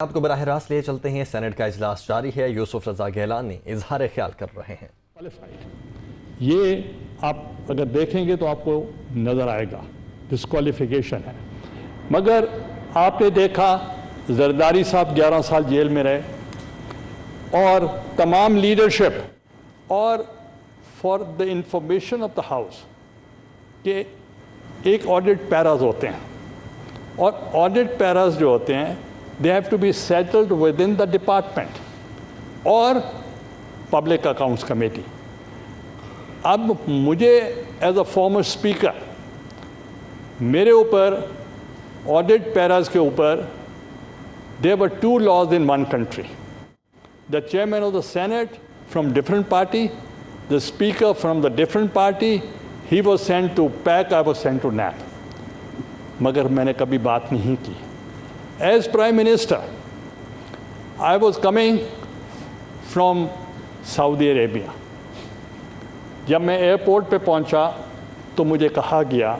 آپ کو براہ راست لے چلتے ہیں۔ سینٹ کا اجلاس جاری ہے، یوسف رضا گیلانی اظہار خیال کر رہے ہیں۔ یہ آپ اگر دیکھیں گے تو آپ کو نظر آئے گا ڈسکوالیفیکیشن ہے، مگر آپ نے دیکھا زرداری صاحب 11 سال جیل میں رہے اور تمام لیڈرشپ اور for the information of the house کہ ایک آڈٹ پیراز ہوتے ہیں اور آڈٹ پیراز جو ہوتے ہیں they have to be settled within the department اور public accounts committee۔ اب مجھے ایز اے فارمر اسپیکر میرے اوپر آڈٹ پیراز کے اوپر there were 2 laws in one country۔ The chairman of the Senate from different party, the speaker from the different party, he was sent to PAC, I was sent to NAP۔ مگر میں نے کبھی بات نہیں کی۔ As Prime Minister, I was coming from Saudi Arabia۔ جب میں airport پہ پہنچا تو مجھے کہا گیا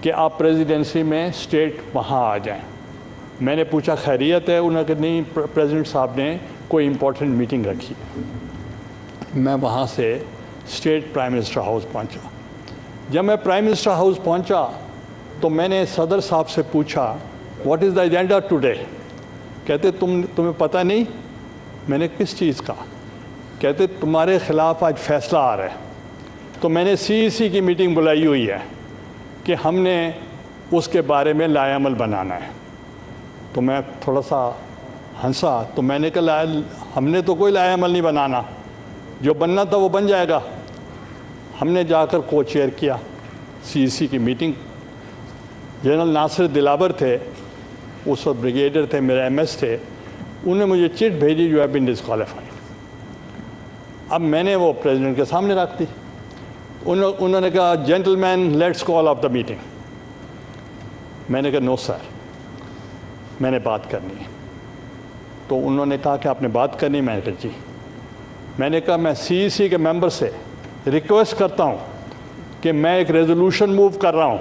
کہ آپ پریزیڈنسی میں اسٹیٹ وہاں آ جائیں۔ میں نے پوچھا خیریت ہے؟ انہوں نے کہا نہیں، پریزیڈنٹ صاحب نے کوئی امپورٹنٹ میٹنگ رکھی۔ میں وہاں سے اسٹیٹ پرائم منسٹر ہاؤس پہنچا۔ جب میں پرائم منسٹر ہاؤس پہنچا تو میں نے صدر صاحب سے پوچھا what is the agenda today? کہتے تمہیں پتہ نہیں؟ میں نے کس چیز کا؟ کہتے تمہارے خلاف آج فیصلہ آ رہا ہے۔ تو میں نے CEC کی میٹنگ بلائی ہوئی ہے کہ ہم نے اس کے بارے میں لائحہ عمل بنانا ہے۔ تو میں تھوڑا سا ہنسا، تو میں نے کہا ہم نے تو کوئی لائحہ عمل نہیں بنانا، جو بننا تھا وہ بن جائے گا۔ ہم نے جا کر کو چیئر کیا CEC کی میٹنگ۔ جنرل ناصر دلاور تھے، اس وقت بریگیڈر تھے، میرے MS تھے، انہوں نے مجھے چٹ بھیجی جو ہیو بین ڈسکوالیفائڈ۔ اب میں نے وہ پریزیڈنٹ کے سامنے رکھ دی۔ انہوں نے کہا gentleman let's call off the meeting. میں نے کہا نو سر، میں نے بات کرنی ہے۔ تو انہوں نے کہا کہ آپ نے بات کرنی؟ میں نے کہا جی۔ میں نے کہا میں CEC کے ممبر سے ریکویسٹ کرتا ہوں کہ میں ایک ریزولوشن موو کر رہا ہوں،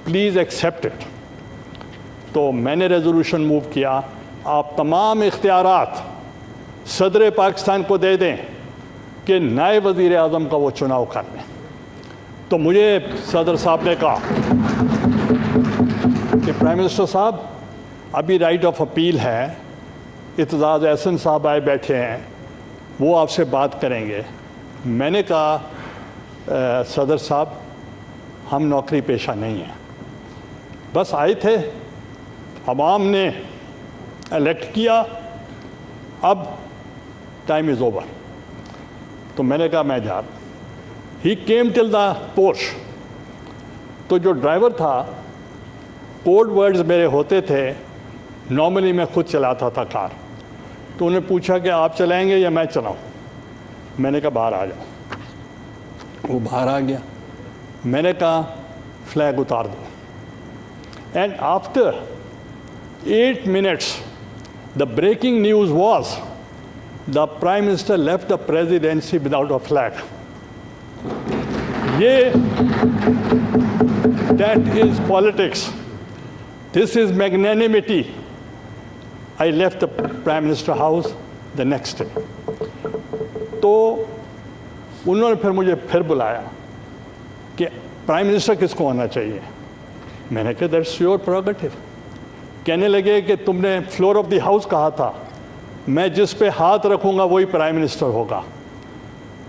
پلیز ایکسیپٹ اٹ۔ تو میں نے ریزولوشن موو کیا، آپ تمام اختیارات صدر پاکستان کو دے دیں کہ نائب وزیر اعظم کا وہ چناؤ کر لیں۔ تو مجھے صدر صاحب نے کہا کہ پرائم منسٹر صاحب ابھی رائٹ آف اپیل ہے، اعتزاز احسن صاحب آئے بیٹھے ہیں، وہ آپ سے بات کریں گے۔ میں نے کہا صدر صاحب ہم نوکری پیشہ نہیں ہیں، بس آئے تھے، عوام نے الیکٹ کیا، اب ٹائم از اوور۔ تو میں نے کہا میں جا رہا۔ ہی کیم ٹل دا پورش۔ تو جو ڈرائیور تھا، کوڈ ورڈز میرے ہوتے تھے، نارملی میں خود چلاتا تھا کار۔ تو انہیں پوچھا کہ آپ چلائیں گے یا میں چلاؤں؟ میں نے کہا باہر آ جاؤ۔ وہ باہر آ گیا۔ میں نے کہا فلیگ اتار دو۔ And after 8 minutes the breaking news was the Prime Minister left the presidency without a flag۔ That is politics, this is magnanimity۔ I left the Prime Minister house the next day۔ تو انہوں نے پھر مجھے پھر بلایا کہ prime minister کس کو ہونا چاہیے؟ میں نے کہا دیٹس یور پریروگیٹو۔ کہنے لگے کہ تم نے فلور آف دی ہاؤس کہا تھا، میں جس پہ ہاتھ رکھوں گا وہی پرائم منسٹر ہوگا۔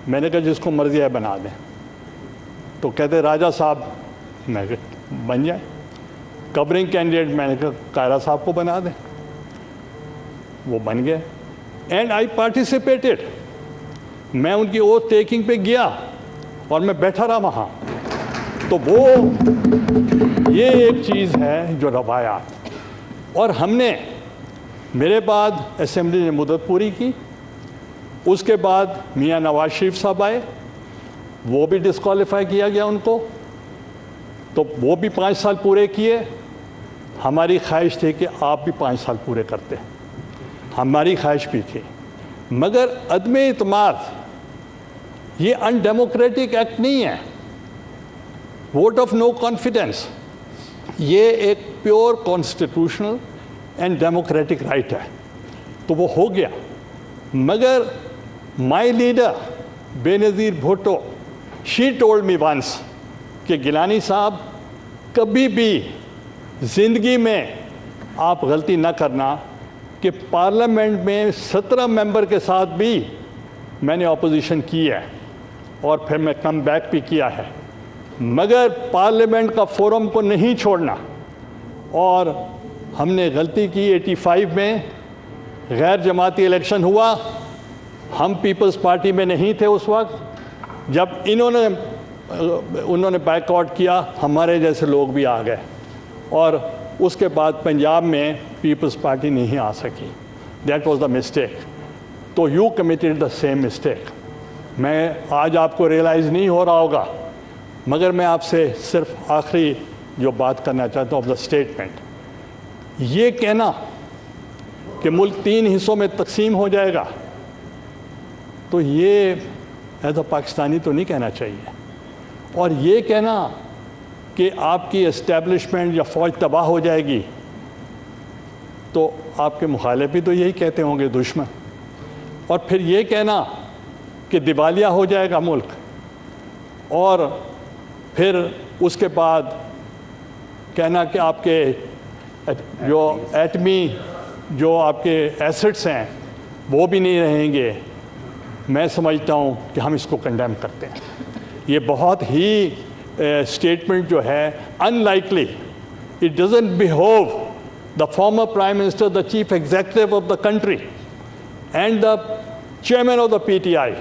میں نے کہا جس کو مرضی ہے بنا دیں۔ تو کہتے راجہ صاحب، میں نے کہا بن جائیں۔ کورنگ کینڈیڈیٹ میں نے کہا قائرہ صاحب کو بنا دیں، وہ بن گئے۔ اینڈ آئی پارٹیسپیٹڈ، میں ان کی اوتھ ٹیکنگ پہ گیا اور میں بیٹھا رہا وہاں۔ تو وہ یہ ایک چیز ہے جو روایات۔ اور ہم نے، میرے بعد اسمبلی نے مدت پوری کی، اس کے بعد میاں نواز شریف صاحب آئے، وہ بھی ڈسکوالیفائی کیا گیا ان کو، تو وہ بھی 5 سال پورے کیے۔ ہماری خواہش تھی کہ آپ بھی 5 سال پورے کرتے، ہماری خواہش بھی تھی، مگر عدم اعتماد یہ ان ڈیموکریٹک ایکٹ نہیں ہے۔ ووٹ آف نو کانفیڈنس یہ ایک pure constitutional and democratic right ہے۔ تو وہ ہو گیا. مگر my leader Benazir Bhutto, she told me once کہ گیلانی صاحب کبھی بھی زندگی میں آپ غلطی نہ کرنا کہ پارلیمنٹ میں 17 ممبر کے ساتھ بھی میں نے اپوزیشن کی ہے اور پھر میں کم بیک بھی کیا ہے, مگر پارلیمنٹ کا فورم کو نہیں چھوڑنا. اور ہم نے غلطی کی 85 میں غیر جماعتی الیکشن ہوا, ہم پیپلز پارٹی میں نہیں تھے اس وقت, جب انہوں نے بائیک آؤٹ کیا ہمارے جیسے لوگ بھی آ گئے, اور اس کے بعد پنجاب میں پیپلز پارٹی نہیں آ سکی. That was the mistake. تو you committed the same mistake. میں آج آپ کو ریئلائز نہیں ہو رہا ہوگا, مگر میں آپ سے صرف آخری جو بات کرنا چاہتا ہوں آف دا اسٹیٹمنٹ, یہ کہنا کہ ملک 3 حصوں میں تقسیم ہو جائے گا تو یہ ایز اے پاکستانی تو نہیں کہنا چاہیے. اور یہ کہنا کہ آپ کی اسٹیبلشمنٹ یا فوج تباہ ہو جائے گی تو آپ کے مخالف بھی تو یہی کہتے ہوں گے, دشمن. اور پھر یہ کہنا کہ دیوالیہ ہو جائے گا ملک, اور پھر اس کے بعد کہنا کہ آپ کے جو ایٹمی جو آپ کے ایسٹس ہیں وہ بھی نہیں رہیں گے. میں سمجھتا ہوں کہ ہم اس کو کنڈیم کرتے ہیں. یہ بہت ہی اسٹیٹمنٹ جو ہے unlikely. It doesn't behove the former prime minister, the chief executive of the country and the chairman of the P T I.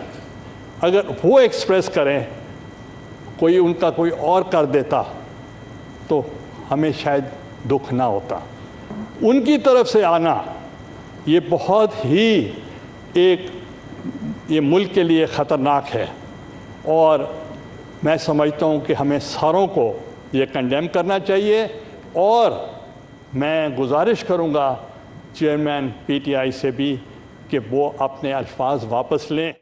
اگر وہ ایکسپریس کریں, کوئی ان کا کوئی اور کر دیتا تو ہمیں شاید دکھ نہ ہوتا. ان کی طرف سے آنا یہ بہت ہی یہ ملک کے لیے خطرناک ہے, اور میں سمجھتا ہوں کہ ہمیں ساروں کو یہ کنڈیم کرنا چاہیے. اور میں گزارش کروں گا چیئرمین پی ٹی آئی سے بھی کہ وہ اپنے الفاظ واپس لیں.